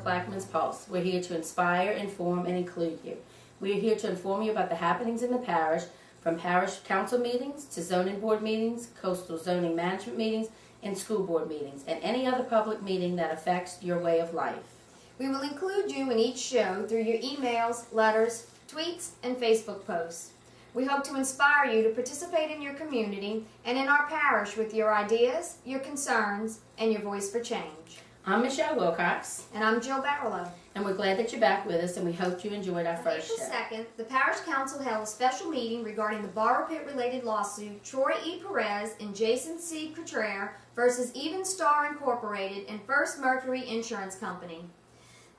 Plaquemines Pulse. We're here to inspire, inform, and include you. We are here to inform you about the happenings in the parish, from parish council meetings to zoning board meetings, coastal zoning management meetings, and school board meetings, and any other public meeting that affects your way of life. We will include you in each show through your emails, letters, tweets, and Facebook posts. We hope to inspire you to participate in your community and in our parish with your ideas, your concerns, and your voice for change. I'm Michelle Wilcox. And I'm Jill Barlow. And we're glad that you're back with us, and we hope you enjoyed our first show. On April 2nd, the Parish Council held a special meeting regarding the borrow pit-related lawsuit Troy E. Perez and Jason C. Cotrere versus Even Star Incorporated and First Mercury Insurance Company.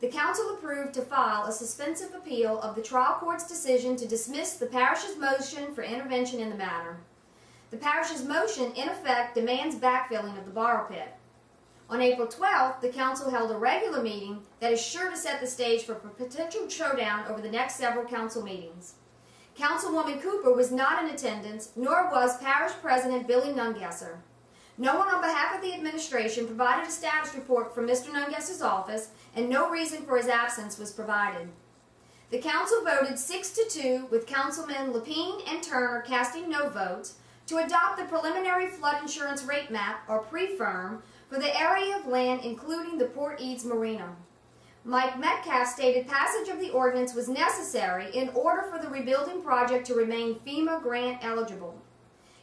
The Council approved to file a suspensive appeal of the trial court's decision to dismiss the parish's motion for intervention in the matter. The parish's motion, in effect, demands backfilling of the borrow pit. On April 12th, the Council held a regular meeting that is sure to set the stage for a potential showdown over the next several Council meetings. Councilwoman Cooper was not in attendance, nor was Parish President Billy Nungesser. No one on behalf of the administration provided a status report from Mr. Nungesser's office, and no reason for his absence was provided. The Council voted 6-2, with Councilmen Lapine and Turner casting no votes, to adopt the preliminary flood insurance rate map, or pre-firm, for the area of land including the Port Eads Marina. Mike Metcalf stated passage of the ordinance was necessary in order for the rebuilding project to remain FEMA grant eligible.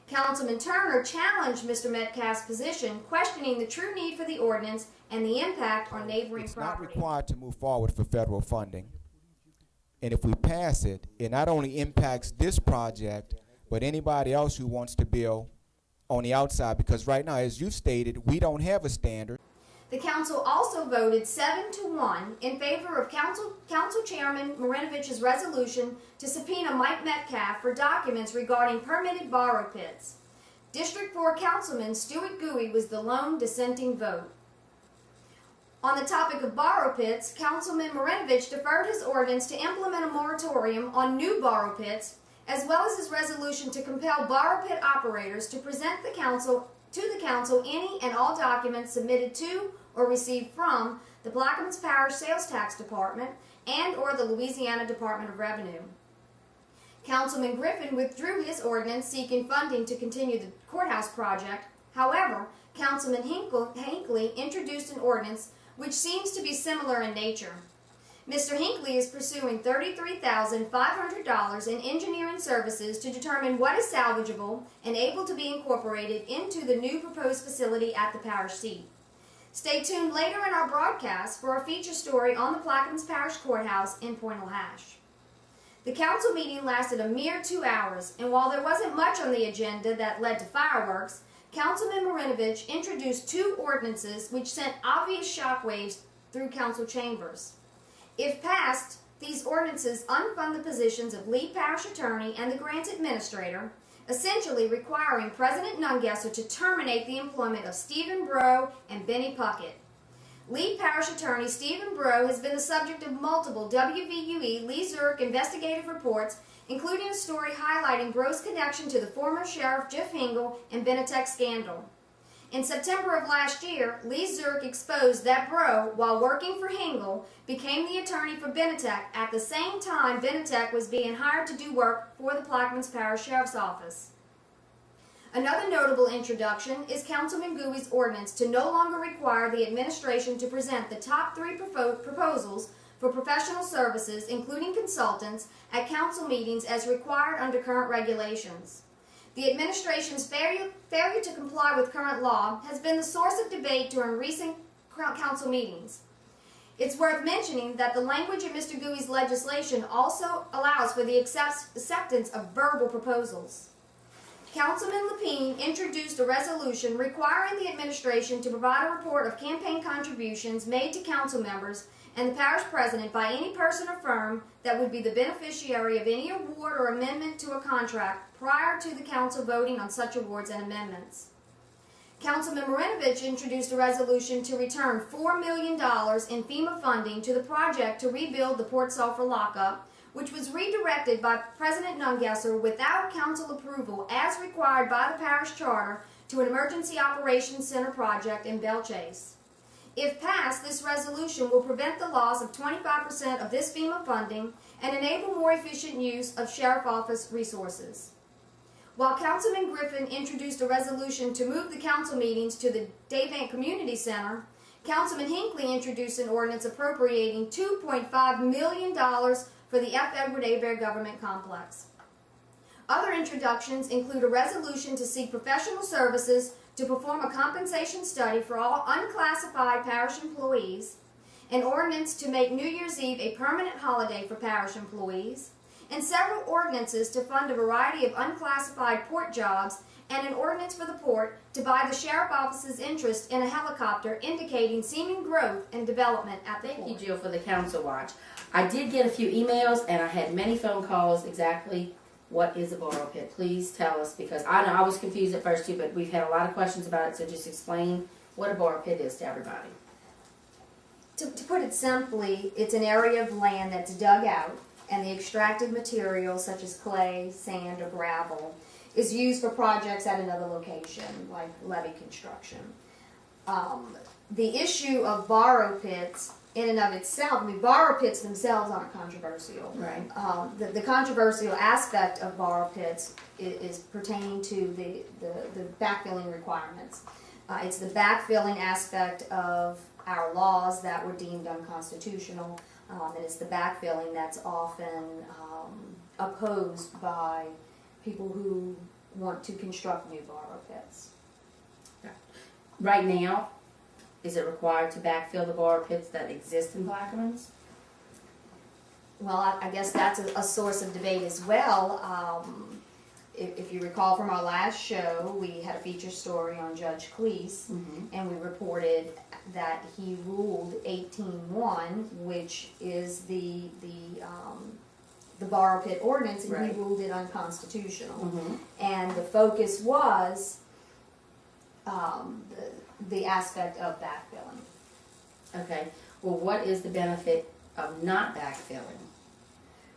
Councilman Turner challenged Mr. Metcalf's position, questioning the true need for the ordinance and the impact on neighboring property. It's not required to move forward for federal funding. And if we pass it, it not only impacts this project, but anybody else who wants to build on the outside, because right now, as you stated, we don't have a standard. The Council also voted 7-1 in favor of Council Chairman Marinovich's resolution to subpoena Mike Metcalf for documents regarding permitted borrow pits. District 4 Councilman Stuart Gooey was the lone dissenting vote. On the topic of borrow pits, Councilman Marinovich deferred his ordinance to implement a moratorium on new borrow pits, as well as his resolution to compel borrow pit operators to present to the council any and all documents submitted to or received from the Plaquemines Parish Sales Tax Department and or the Louisiana Department of Revenue. Councilman Griffin withdrew his ordinance seeking funding to continue the courthouse project. However, Councilman Hinckley introduced an ordinance which seems to be similar in nature. Mr. Hinckley is pursuing $33,500 in engineering services to determine what is salvageable and able to be incorporated into the new proposed facility at the parish seat. Stay tuned later in our broadcast for a feature story on the Plaquemines Parish Courthouse in Pointe-a-Hache. The council meeting lasted a mere 2 hours, and while there wasn't much on the agenda that led to fireworks, Councilman Marinovich introduced 2 ordinances which sent obvious shockwaves through council chambers. If passed, these ordinances unfund the positions of lead parish attorney and the grants administrator, essentially requiring President Nungesser to terminate the employment of Stephen Breaux and Benny Puckett. Lead parish attorney Stephen Breaux has been the subject of multiple WVUE Lee Zurich investigative reports, including a story highlighting Breaux's connection to the former Sheriff Jeff Hingle and Benetech scandal. In September of last year, Lee Zurich exposed that Breaux, while working for Hingle, became the attorney for Benetech at the same time Benetech was being hired to do work for the Plaquemines Parish Sheriff's Office. Another notable introduction is Councilman Gooey's ordinance to no longer require the administration to present the top 3 proposals for professional services, including consultants, at council meetings as required under current regulations. The administration's failure to comply with current law has been the source of debate during recent council meetings. It's worth mentioning that the language in Mr. Gooey's legislation also allows for the acceptance of verbal proposals. Councilman Lapine introduced a resolution requiring the administration to provide a report of campaign contributions made to council members and the parish president by any person or firm that would be the beneficiary of any award or amendment to a contract prior to the council voting on such awards and amendments. Councilman Marinovich introduced a resolution to return $4 million in FEMA funding to the project to rebuild the Port Sulphur lockup, which was redirected by President Nungesser without council approval as required by the parish charter to an emergency operations center project in Belle Chase. If passed, this resolution will prevent the loss of 25% of this FEMA funding and enable more efficient use of Sheriff Office resources. While Councilman Griffin introduced a resolution to move the council meetings to the Daybank Community Center, Councilman Hinckley introduced an ordinance appropriating $2.5 million for the F. Edward Hebert Government Complex. Other introductions include a resolution to seek professional services to perform a compensation study for all unclassified parish employees, an ordinance to make New Year's Eve a permanent holiday for parish employees, and several ordinances to fund a variety of unclassified port jobs, and an ordinance for the port to buy the Sheriff Office's interest in a helicopter, indicating seeming growth and development at the port. Thank you, Jill, for the council watch. I did get a few emails and I had many phone calls. Exactly what is a borrow pit? Please tell us, because I know I was confused at first too, but we've had a lot of questions about it, so just explain what a borrow pit is to everybody. To put it simply, it's an area of land that's dug out, and the extracted material, such as clay, sand, or gravel, is used for projects at another location, like levee construction. The issue of borrow pits, in and of itself, I mean, borrow pits themselves aren't controversial. Right. The controversial aspect of borrow pits is pertaining to the backfilling requirements. It's the backfilling aspect of our laws that were deemed unconstitutional, and it's the backfilling that's often opposed by people who want to construct new borrow pits. Right now, is it required to backfill the borrow pits that exist in Plaquemines? Well, I guess that's a source of debate as well. If you recall from our last show, we had a feature story on Judge Cleese, and we reported that he ruled 18-1, which is the borrow pit ordinance, and Right. he ruled it unconstitutional. And the focus was the aspect of backfilling. Okay. Well, what is the benefit of not backfilling?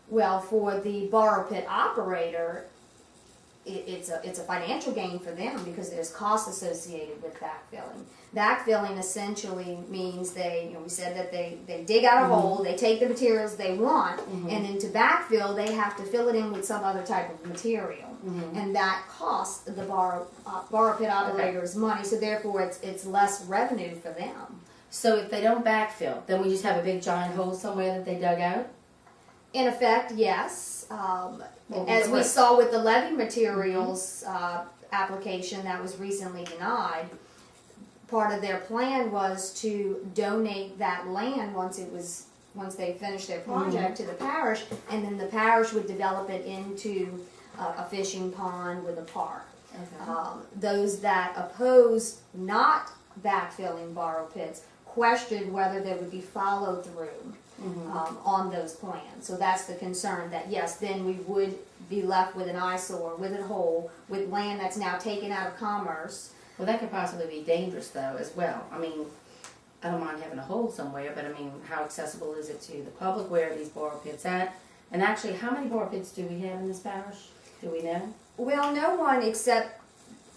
Well, for the borrow pit operator, it's a financial gain for them because there's costs associated with backfilling. Backfilling essentially means we said that they dig out a hole, they take the materials they want, and then to backfill, they have to fill it in with some other type of material. And that costs the borrow pit operators money, so therefore it's less revenue for them. So if they don't backfill, then we just have a big giant hole somewhere that they dug out? In effect, yes. Well, As we what- saw with the levee materials application that was recently denied, part of their plan was to donate that land once they finished their project to the parish, and then the parish would develop it into a fishing pond with a park. Okay. Those that oppose not backfilling borrow pits questioned whether there would be follow through on those plans. So that's the concern, that yes, then we would be left with an eyesore, with a hole, with land that's now taken out of commerce. Well, that could possibly be dangerous, though, as well. I mean, I don't mind having a hole somewhere, but I mean, how accessible is it to the public? Where are these borrow pits at? And actually, how many borrow pits do we have in this parish? Do we know? Well, no one except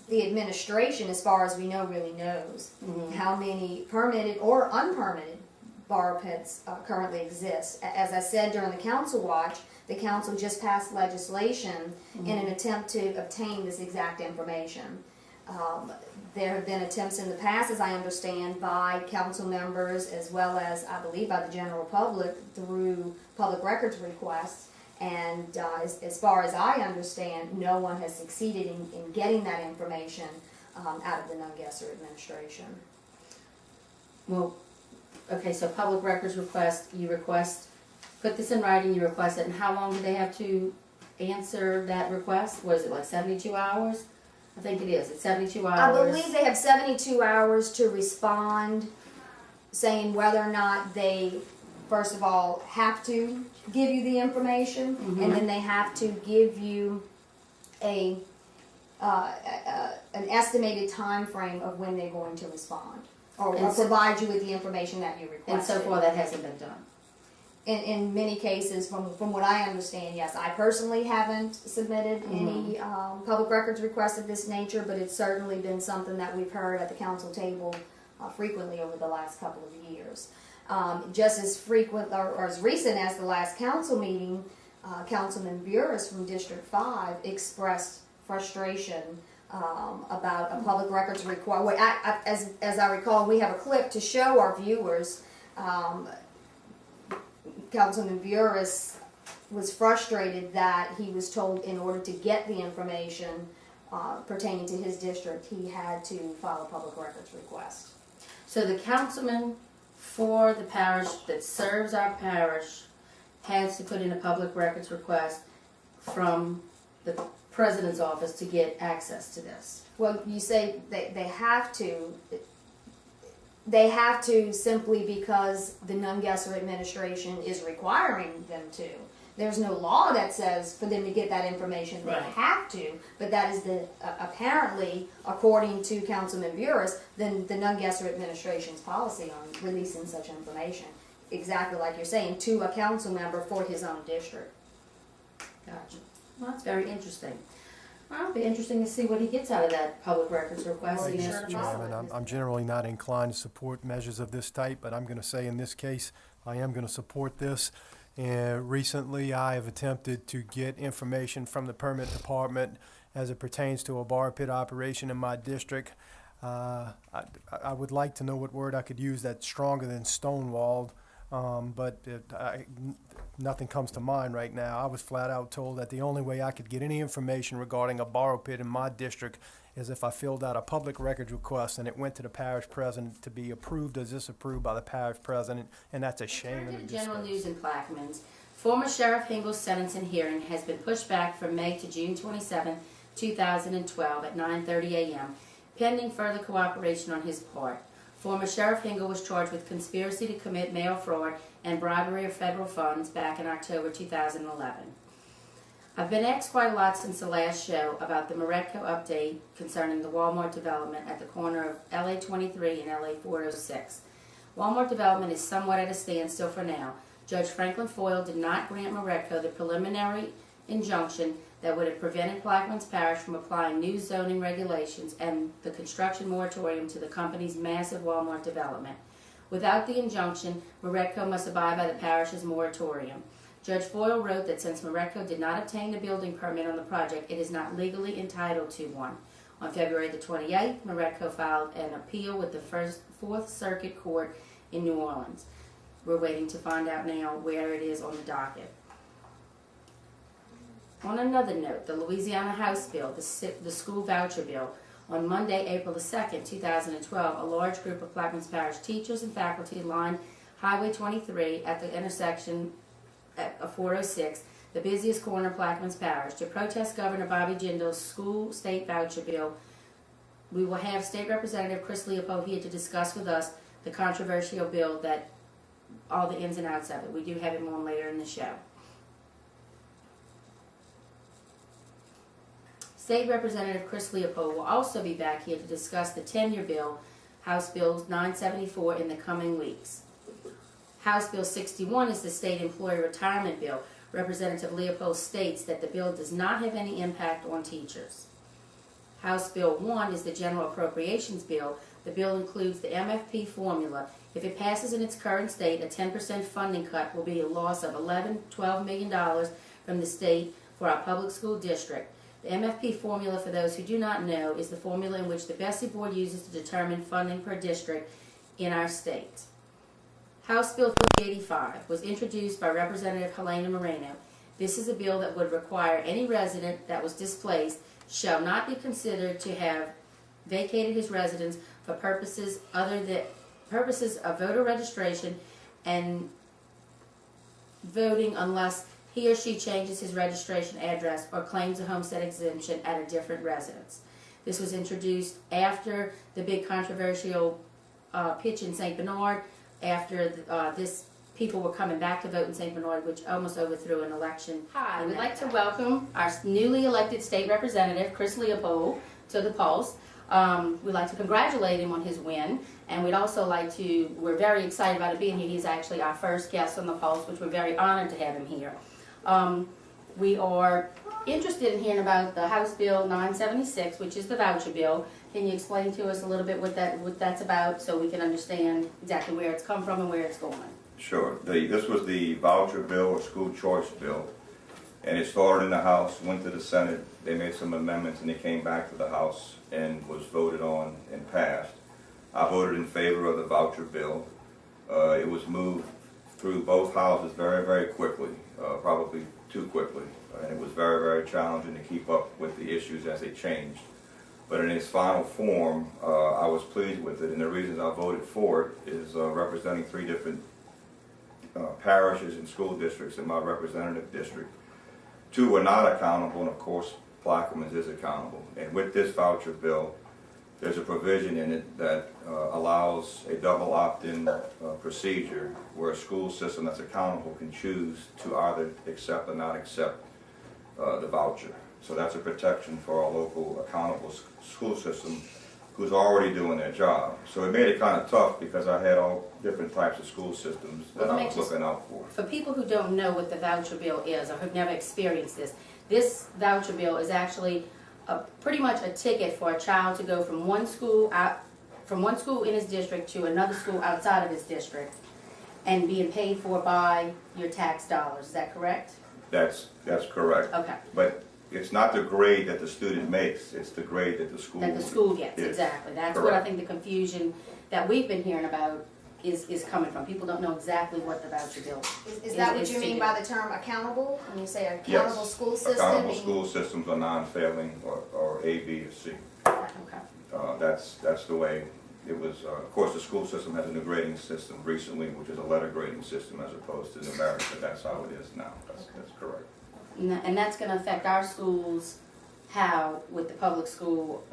the administration, as far as we know, really knows how many permitted or unpermitted borrow pits currently exist. As I said during the council watch, the council just passed legislation in an attempt to obtain this exact information. There have been attempts in the past, as I understand, by council members as well as, I believe, by the general public through public records requests. And as far as I understand, no one has succeeded in getting that information out of the Nungesser administration. Well, okay, so public records request, put this in writing, you request it, and how long do they have to answer that request? Was it like 72 hours? I think it is. It's 72 hours. I believe they have 72 hours to respond, saying whether or not they, first of all, have to give you the information, and then they have to give you an estimated time frame of when they're going to respond, or provide you with the information that you requested. And so far, that hasn't been done. In many cases, from what I understand, yes. I personally haven't submitted any public records requests of this nature, but it's certainly been something that we've heard at the council table frequently over the last couple of years. Just as frequent or as recent as the last council meeting, Councilman Burris from District 5 expressed frustration about a public records request. As I recall, we have a clip to show our viewers. Councilman Burris was frustrated that he was told in order to get the information pertaining to his district, he had to file a public records request. So the councilman for the parish that serves our parish has to put in a public records request from the president's office to get access to this. Well, you say they have to. They have to simply because the Nungesser administration is requiring them to. There's no law that says for them to get that information they have to, but that is apparently, according to Councilman Burris, the Nungesser administration's policy on releasing such information. Exactly like you're saying, to a council member for his own district. Gotcha. Well, that's very interesting. Well, it'll be interesting to see what he gets out of that public records request. I'm generally not inclined to support measures of this type, but I'm going to say in this case, I am going to support this. And recently, I have attempted to get information from the permit department as it pertains to a bar pit operation in my district. I would like to know what word I could use that's stronger than stonewalled, but nothing comes to mind right now. I was flat out told that the only way I could get any information regarding a borrow pit in my district is if I filled out a public records request and it went to the parish president to be approved or disapproved by the parish president, and that's a shame. Turn to the general news in Plaquemines. Former Sheriff Hingle's sentencing hearing has been pushed back from May to June 27, 2012 at 9:30 a.m., pending further cooperation on his part. Former Sheriff Hingle was charged with conspiracy to commit mail fraud and bribery of federal funds back in October 2011. I've been asked quite a lot since the last show about the Moretco update concerning the Walmart development at the corner of LA 23 and LA 406. Walmart development is somewhat at a standstill for now. Judge Franklin Foyle did not grant Moretco the preliminary injunction that would have prevented Plaquemines Parish from applying new zoning regulations and the construction moratorium to the company's massive Walmart development. Without the injunction, Moretco must abide by the parish's moratorium. Judge Foyle wrote that since Moretco did not obtain a building permit on the project, it is not legally entitled to one. On February the 28th, Moretco filed an appeal with the Fourth Circuit Court in New Orleans. We're waiting to find out now where it is on the docket. On another note, the Louisiana House Bill, the school voucher bill, on Monday, April the 2nd, 2012, a large group of Plaquemines Parish teachers and faculty lined Highway 23 at the intersection of 406, the busiest corner of Plaquemines Parish, to protest Governor Bobby Jindal's school state voucher bill. We will have State Representative Chris Leopold here to discuss with us the controversial bill, that all the ins and outs of it. We do have him on later in the show. State Representative Chris Leopold will also be back here to discuss the tenure bill, House Bill 974, in the coming weeks. House Bill 61 is the state employee retirement bill. Representative Leopold states that the bill does not have any impact on teachers. House Bill 1 is the general appropriations bill. The bill includes the MFP formula. If it passes in its current state, a 10% funding cut will be a loss of $12 million from the state for our public school district. The MFP formula, for those who do not know, is the formula in which the Bessie Board uses to determine funding per district in our state. House Bill 385 was introduced by Representative Helena Moreno. This is a bill that would require any resident that was displaced shall not be considered to have vacated his residence for purposes of voter registration and voting unless he or she changes his registration address or claims a homestead exemption at a different residence. This was introduced after the big controversial pitch in St. Bernard, after people were coming back to vote in St. Bernard, which almost overthrew an election. Hi, we'd like to welcome our newly elected state representative, Chris Leopold, to the Pulse. We'd like to congratulate him on his win, and we'd also like to, we're very excited about it being here. He's actually our first guest on the Pulse, which we're very honored to have him here. We are interested in hearing about the House Bill 976, which is the voucher bill. Can you explain to us a little bit what that's about so we can understand exactly where it's come from and where it's going? Sure. This was the voucher bill or school choice bill, and it started in the House, went to the Senate. They made some amendments, and it came back to the House and was voted on and passed. I voted in favor of the voucher bill. It was moved through both houses very, very quickly, probably too quickly, and it was very, very challenging to keep up with the issues as they changed. But in its final form, I was pleased with it, and the reasons I voted for it is representing 3 different parishes and school districts in my representative district. 2 were not accountable, and of course Plaquemines is accountable. And with this voucher bill, there's a provision in it that allows a double opt-in procedure where a school system that's accountable can choose to either accept or not accept the voucher. So that's a protection for our local accountable school system who's already doing their job. So it made it kind of tough because I had all different types of school systems that I was looking out for. For people who don't know what the voucher bill is or have never experienced this voucher bill is actually pretty much a ticket for a child to go from one school in his district to another school outside of his district and being paid for by your tax dollars. Is that correct? That's correct. Okay. But it's not the grade that the student makes, it's the grade that the school gets. is. Exactly. That's Correct. what I think the confusion that we've been hearing about is coming from. People don't know exactly what the voucher bill Is that what you mean by the term accountable? When you say accountable Yes. school system? Accountable school systems are non-failing or A, B, or C. Okay. That's the way it was. Of course, the school system has a new grading system recently, which is a letter grading system as opposed to numeric, but that's how it is now. That's correct. And that's going to affect our schools how with the public school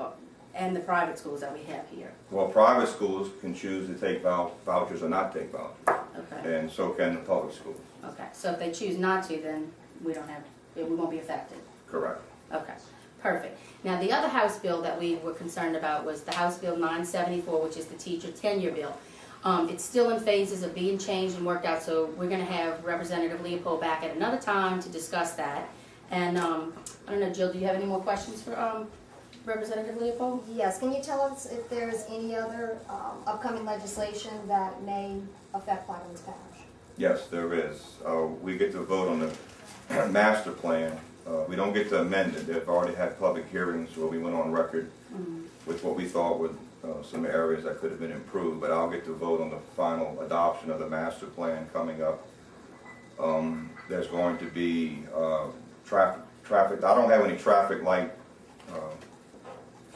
and the private schools that we have here. Well, private schools can choose to take vouchers or not take vouchers, Okay. and so can the public schools. Okay. So if they choose not to, then we won't be affected. Correct. Okay. Perfect. Now the other House bill that we were concerned about was the House Bill 974, which is the teacher tenure bill. It's still in phases of being changed and worked out, so we're going to have Representative Leopold back at another time to discuss that. And I don't know, Jill, do you have any more questions for Representative Leopold? Yes, can you tell us if there's any other upcoming legislation that may affect Plaquemines Parish? Yes, there is. We get to vote on the master plan. We don't get to amend it. They've already had public hearings where we went on record with what we thought were some areas that could have been improved, but I'll get to vote on the final adoption of the master plan coming up. There's going to be traffic. I don't have any traffic light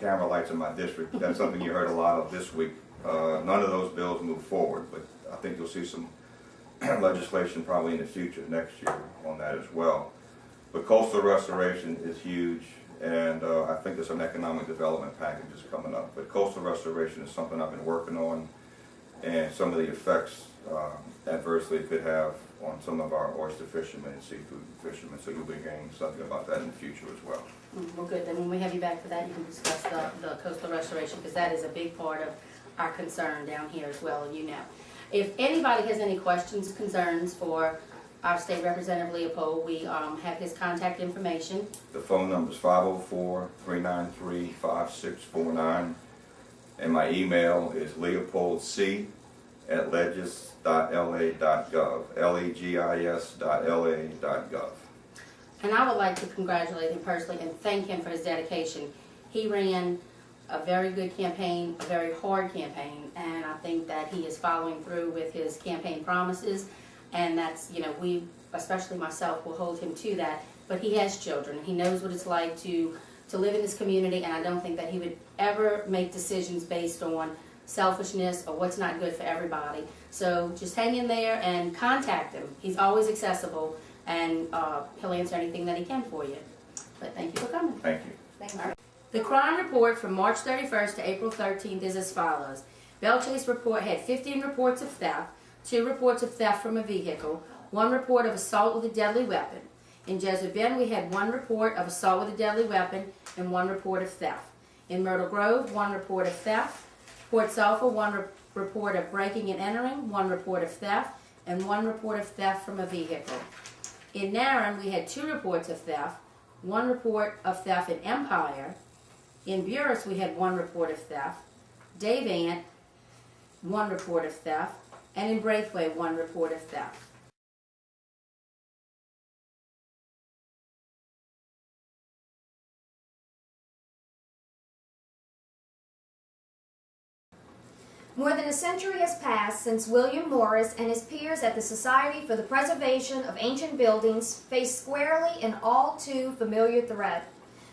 camera lights in my district. That's something you heard a lot of this week. None of those bills move forward, but I think you'll see some legislation probably in the future next year on that as well. But coastal restoration is huge, and I think there's some economic development packages coming up. But coastal restoration is something I've been working on, and some of the effects adversely it could have on some of our oyster fishermen and seafood fishermen. So you'll be hearing something about that in the future as well. Well, good. Then when we have you back for that, you can discuss the coastal restoration, because that is a big part of our concern down here as well, you know. If anybody has any questions, concerns for our State Representative Leopold, we have his contact information. The phone number is 504-393-5649, and my email is leopoldc@legis.la.gov, legis.la.gov. And I would like to congratulate him personally and thank him for his dedication. He ran a very good campaign, a very hard campaign, and I think that he is following through with his campaign promises. And that's, you know, we, especially myself, will hold him to that. But he has children. He knows what it's like to live in this community, and I don't think that he would ever make decisions based on selfishness or what's not good for everybody. So just hang in there and contact him. He's always accessible, and he'll answer anything that he can for you. But thank you for coming. Thank you. Thank you. The crime report from March 31st to April 13th is as follows. Bellchase report had 15 reports of theft, 2 reports of theft from a vehicle, 1 report of assault with a deadly weapon. In Jesuit Bend, we had 1 report of assault with a deadly weapon and 1 report of theft. In Myrtle Grove, 1 report of theft. Port Sulphur, 1 report of breaking and entering, 1 report of theft, and 1 report of theft from a vehicle. In Narren, we had 2 reports of theft, 1 report of theft in Empire. In Buras, we had 1 report of theft. Davant, 1 report of theft. And in Braithwaite, 1 report of theft. More than a century has passed since William Morris and his peers at the Society for the Preservation of Ancient Buildings faced squarely an all too familiar threat: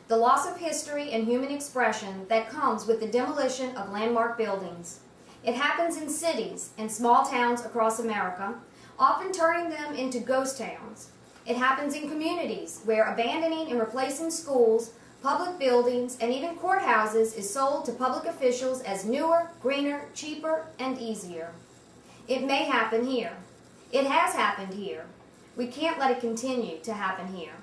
the loss of history and human expression that comes with the demolition of landmark buildings. It happens in cities and small towns across America, often turning them into ghost towns. It happens in communities where abandoning and replacing schools, public buildings, and even courthouses is sold to public officials as newer, greener, cheaper, and easier. It may happen here. It has happened here. We can't let it continue to happen here.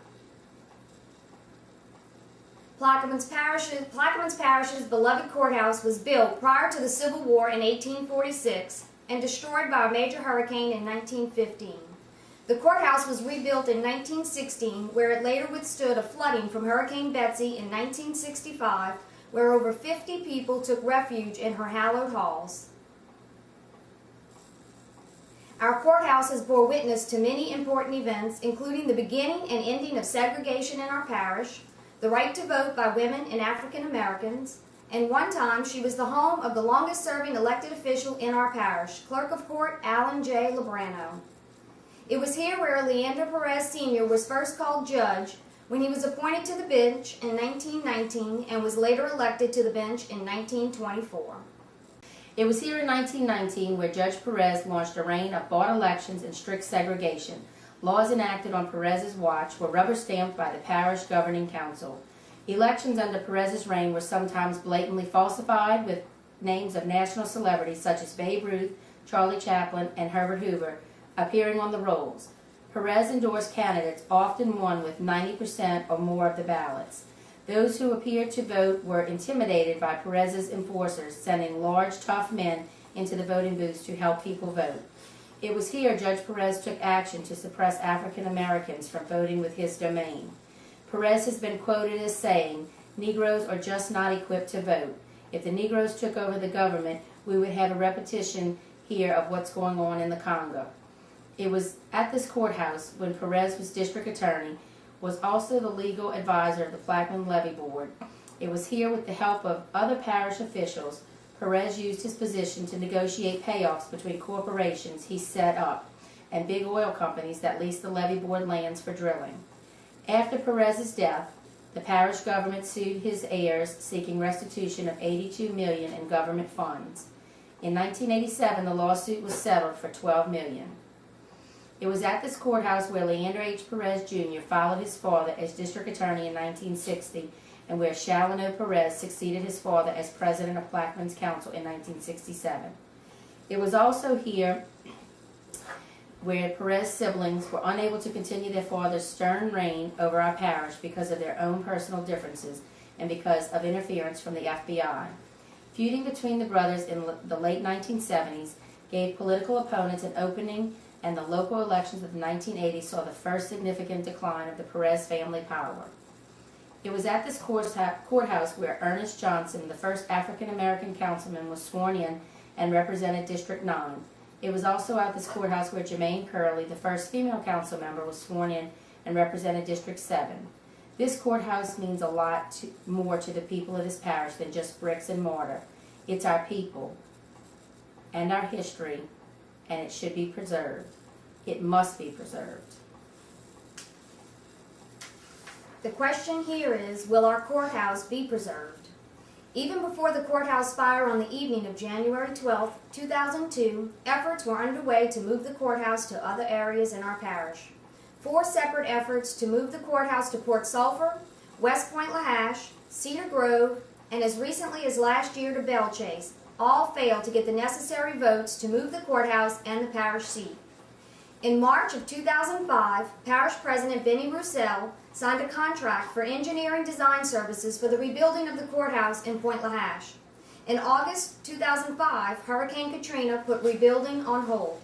Plaquemines Parish's beloved courthouse was built prior to the Civil War in 1846 and destroyed by a major hurricane in 1915. The courthouse was rebuilt in 1916, where it later withstood a flooding from Hurricane Betsy in 1965, where over 50 people took refuge in her hallowed halls. Our courthouse has bore witness to many important events, including the beginning and ending of segregation in our parish, the right to vote by women and African Americans, and one time she was the home of the longest-serving elected official in our parish, Clerk of Court Alan J. Lebrano. It was here where Leander Perez Sr. was first called judge when he was appointed to the bench in 1919 and was later elected to the bench in 1924. It was here in 1919 where Judge Perez launched a reign of bought elections and strict segregation. Laws enacted on Perez's watch were rubber-stamped by the parish governing council. Elections under Perez's reign were sometimes blatantly falsified, with names of national celebrities such as Babe Ruth, Charlie Chaplin, and Herbert Hoover appearing on the rolls. Perez-endorsed candidates often won with 90% or more of the ballots. Those who appeared to vote were intimidated by Perez's enforcers, sending large, tough men into the voting booths to help people vote. It was here Judge Perez took action to suppress African Americans from voting with his domain. Perez has been quoted as saying, "Negroes are just not equipped to vote. If the Negroes took over the government, we would have a repetition here of what's going on in the Congo." It was at this courthouse, when Perez was district attorney, was also the legal advisor of the Plaquemines Levy Board. It was here, with the help of other parish officials, Perez used his position to negotiate payoffs between corporations he set up and big oil companies that leased the levy board lands for drilling. After Perez's death, the parish government sued his heirs, seeking restitution of $82 million in government funds. In 1987, the lawsuit was settled for $12 million. It was at this courthouse where Leander H. Perez Jr. followed his father as district attorney in 1960, and where Chalano Perez succeeded his father as president of Plaquemines Council in 1967. It was also here where Perez siblings were unable to continue their father's stern reign over our parish because of their own personal differences and because of interference from the FBI. Feuding between the brothers in the late 1970s gave political opponents an opening, and the local elections of the 1980s saw the first significant decline of the Perez family power. It was at this courthouse where Ernest Johnson, the first African-American councilman, was sworn in and represented District 9. It was also at this courthouse where Jermaine Curley, the first female council member, was sworn in and represented District 7. This courthouse means a lot more to the people of this parish than just bricks and mortar. It's our people and our history, and it should be preserved. It must be preserved. The question here is, will our courthouse be preserved? Even before the courthouse fire on the evening of January 12, 2002, efforts were underway to move the courthouse to other areas in our parish. 4 separate efforts to move the courthouse to Port Sulphur, West Point Lahash, Cedar Grove, and as recently as last year to Belle Chase, all failed to get the necessary votes to move the courthouse and the parish seat. In March of 2005, Parish President Benny Roussel signed a contract for engineering design services for the rebuilding of the courthouse in Point Lahash. In August 2005, Hurricane Katrina put rebuilding on hold.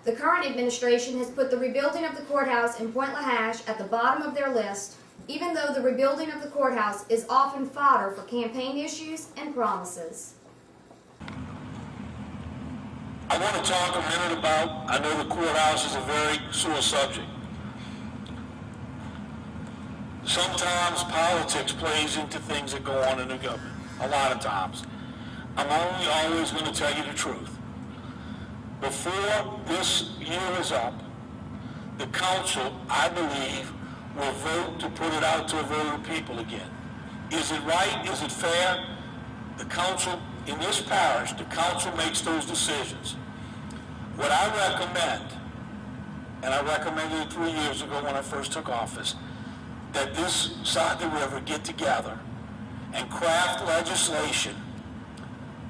The current administration has put the rebuilding of the courthouse in Point Lahash at the bottom of their list, even though the rebuilding of the courthouse is often fodder for campaign issues and promises. I want to talk a minute about, I know the courthouse is a very sore subject. Sometimes politics plays into things that go on in the government, a lot of times. I'm only always going to tell you the truth. Before this year is up, the council, I believe, will vote to put it out to a vote of the people again. Is it right? Is it fair? The council, in this parish, the council makes those decisions. What I recommend, and I recommended it 3 years ago when I first took office, that this side of the river get together and craft legislation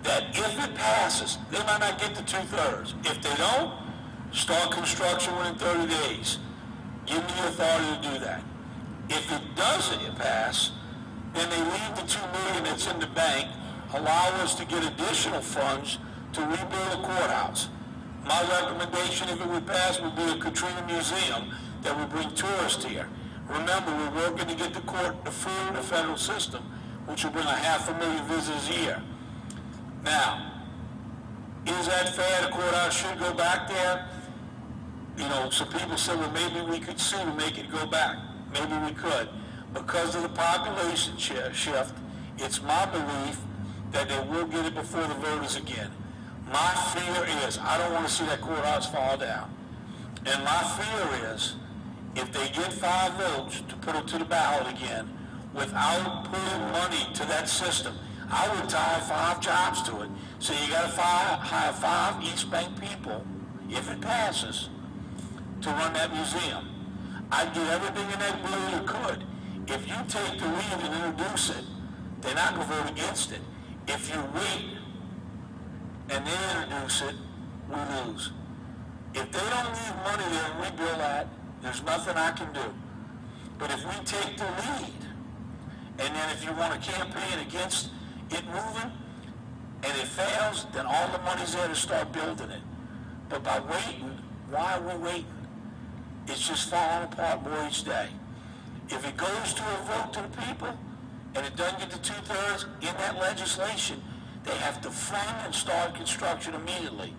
that if it passes, they might not get the 2/3. If they don't, start construction within 30 days. Give me the authority to do that. If it doesn't pass, then they leave the $2 million that's in the bank, allow us to get additional funds to rebuild the courthouse. My recommendation, if it would pass, would be a Katrina Museum that would bring tourists here. Remember, we're working to get the court to full the federal system, which will bring 500,000 visitors a year. Now, is that fair? The courthouse should go back there. You know, some people said, well, maybe we could sue to make it go back. Maybe we could. Because of the population shift, it's my belief that they will get it before the voters again. My fear is, I don't want to see that courthouse fall down. And my fear is, if they get 5 votes to put it to the ballot again, without putting money to that system, I would tie 5 jobs to it. So you got to hire 5 East Bank people, if it passes, to run that museum. I'd get everything in that bill you could. If you take the lead and introduce it, they're not going to vote against it. If you wait and they introduce it, we lose. If they don't leave money there and rebuild that, there's nothing I can do. But if we take the lead, and then if you want to campaign against it moving, and it fails, then all the money's there to start building it. But by waiting, why are we waiting? It's just falling apart more each day. If it goes to a vote to the people, and it doesn't get the 2/3 in that legislation, they have to fund and start construction immediately.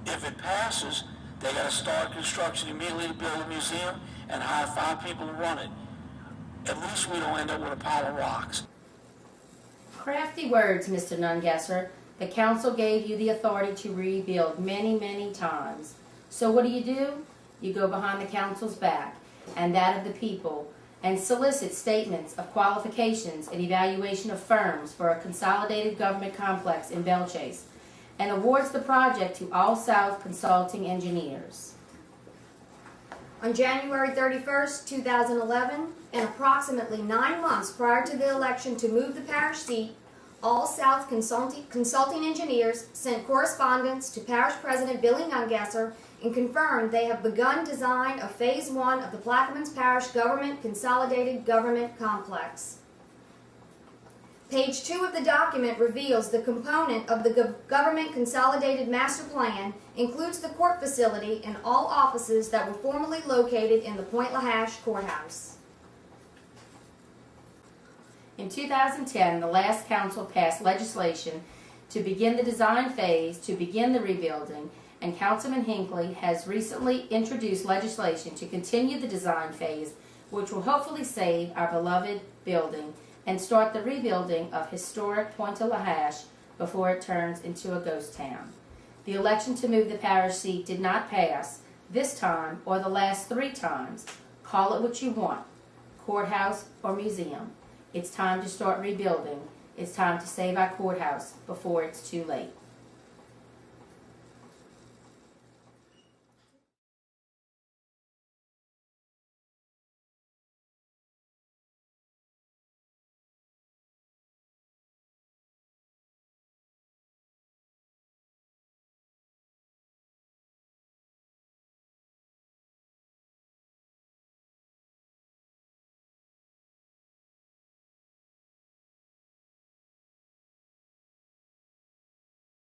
If it passes, they got to start construction immediately to build a museum and hire 5 people to run it. At least we don't end up with a pile of rocks. Crafty words, Mr. Nungesser. The council gave you the authority to rebuild many, many times. So what do? You go behind the council's back and that of the people and solicit statements of qualifications and evaluation of firms for a consolidated government complex in Belchase and awards the project to All South Consulting Engineers. On January 31st, 2011, and approximately 9 months prior to the election to move the parish seat, All South Consulting Engineers sent correspondence to Parish President Billy Nungesser and confirmed they have begun design of Phase 1 of the Plaquemines Parish Government Consolidated Government Complex. Page 2 of the document reveals the component of the Government Consolidated Master Plan includes the court facility and all offices that were formerly located in the Point Lahash Courthouse. In 2010, the last council passed legislation to begin the design phase to begin the rebuilding, and Councilman Hinckley has recently introduced legislation to continue the design phase, which will hopefully save our beloved building and start the rebuilding of historic Point Lahash before it turns into a ghost town. The election to move the parish seat did not pass this time or the last 3 times. Call it what you want, courthouse or museum. It's time to start rebuilding. It's time to save our courthouse before it's too late.